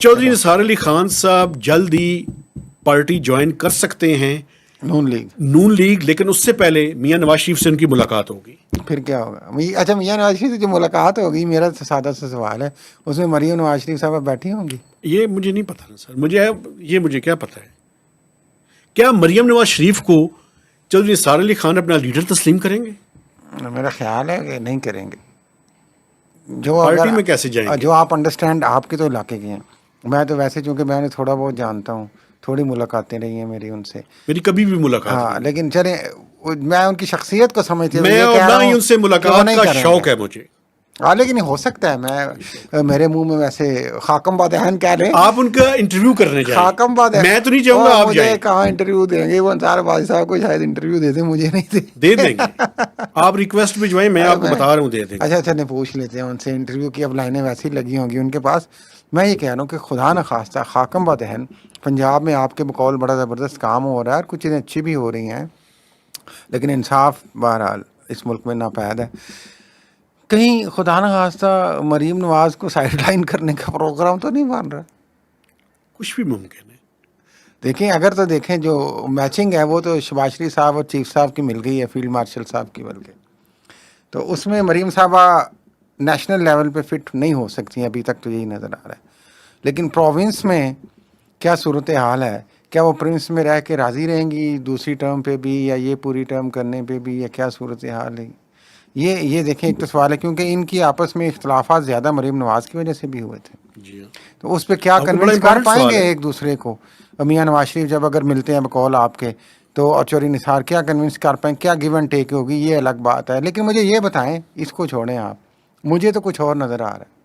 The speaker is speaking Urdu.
چودھری نثار علی خان صاحب جلد ہی پارٹی جوائن کر سکتے ہیں نون لیگ، لیکن اس سے پہلے میاں نواز شریف سے ان کی ملاقات ہوگی. پھر کیا ہوگا؟ اچھا، میاں نواز شریف سے جو ملاقات ہوگی، میرا سادہ سا سوال ہے، اس میں مریم نواز شریف صاحب بیٹھی ہوں گی؟ یہ مجھے نہیں پتا نا سر، مجھے کیا پتا ہے. کیا مریم نواز شریف کو چودھری نثار علی خان اپنا لیڈر تسلیم کریں گے؟ میرا خیال ہے کہ نہیں کریں گے. جو پارٹی میں کیسے جائیں گے؟ جو آپ انڈرسٹینڈ، آپ کے تو علاقے کے ہیں، میں تو ویسے چونکہ میں نے تھوڑا بہت جانتا ہوں، تھوڑی ملاقاتیں رہی ہیں میری ان سے. میری کبھی بھی ملاقات ہاں، نہیں. لیکن چلیں، میں ان کی شخصیت کو سمجھتے ہوئے میں یہ اور کہہ نہ رہا ہی ہوں ان سے کہ وہ ملاقات نہیں کا کریں شوق گے. ہے مجھے. ہاں، لیکن ہو سکتا ہے میرے منہ میں ویسے خاکم بادہن کہہ لیں. آپ ان کا انٹرویو کرنے جائیں. خاکم بادہن میں تو نہیں چاہوں گا آپ جائیں. مجھے کہاں انٹرویو دیں گے؟ وہ انصار بھائی صاحب کو شاید انٹرویو دے دیں، مجھے نہیں دے دیں گے. آپ ریکویسٹ بھجوائیں، میں آپ کو بتا رہا ہوں دے دیں گے. اچھا نہیں، پوچھ لیتے ہیں ان سے انٹرویو کی. اب لائنیں ویسے ہی لگی ہوں گی ان کے پاس. میں یہ کہہ رہا ہوں کہ خدا نخواستہ خاکم بادہن، پنجاب میں آپ کے بقول بڑا زبردست کام ہو رہا ہے اور کچھ چیزیں اچھی بھی ہو رہی ہیں، لیکن انصاف بہرحال اس ملک میں ناپید ہے. کہیں خدا نخواستہ مریم نواز کو سائڈ لائن کرنے کا پروگرام تو نہیں بن رہا؟ کچھ بھی ممکن ہے. دیکھیں، اگر تو دیکھیں جو میچنگ ہے وہ تو شباز شریف صاحب اور چیف صاحب کی مل گئی ہے، فیلڈ مارشل صاحب کی بلکہ. تو اس میں مریم صاحبہ نیشنل لیول پہ فٹ نہیں ہو سکتی ہیں، ابھی تک تو یہی نظر آ رہا ہے. لیکن پروونس میں کیا صورتحال ہے؟ کیا وہ پرنس میں رہ کے راضی رہیں گی دوسری ٹرم پہ بھی، یا یہ پوری ٹرم کرنے پہ بھی، یا کیا صورتحال ہے؟ یہ دیکھیں ایک تو سوال ہے، کیونکہ ان کی آپس میں اختلافات زیادہ مریم نواز کی وجہ سے بھی ہوئے تھے. جی ہاں. تو اس پہ کیا آپ کو بڑا کنونس کر امپورٹنٹ پائیں سوال گے ہے. ایک دوسرے کو؟ میاں نواز شریف جب اگر ملتے ہیں بقول آپ کے، تو اور چودھری نثار کیا کنونس کر پائیں؟ کیا گیو اینڈ ٹیک ہوگی؟ یہ الگ بات ہے. لیکن مجھے یہ بتائیں، اس کو چھوڑیں آپ، مجھے تو کچھ اور نظر آ رہا ہے.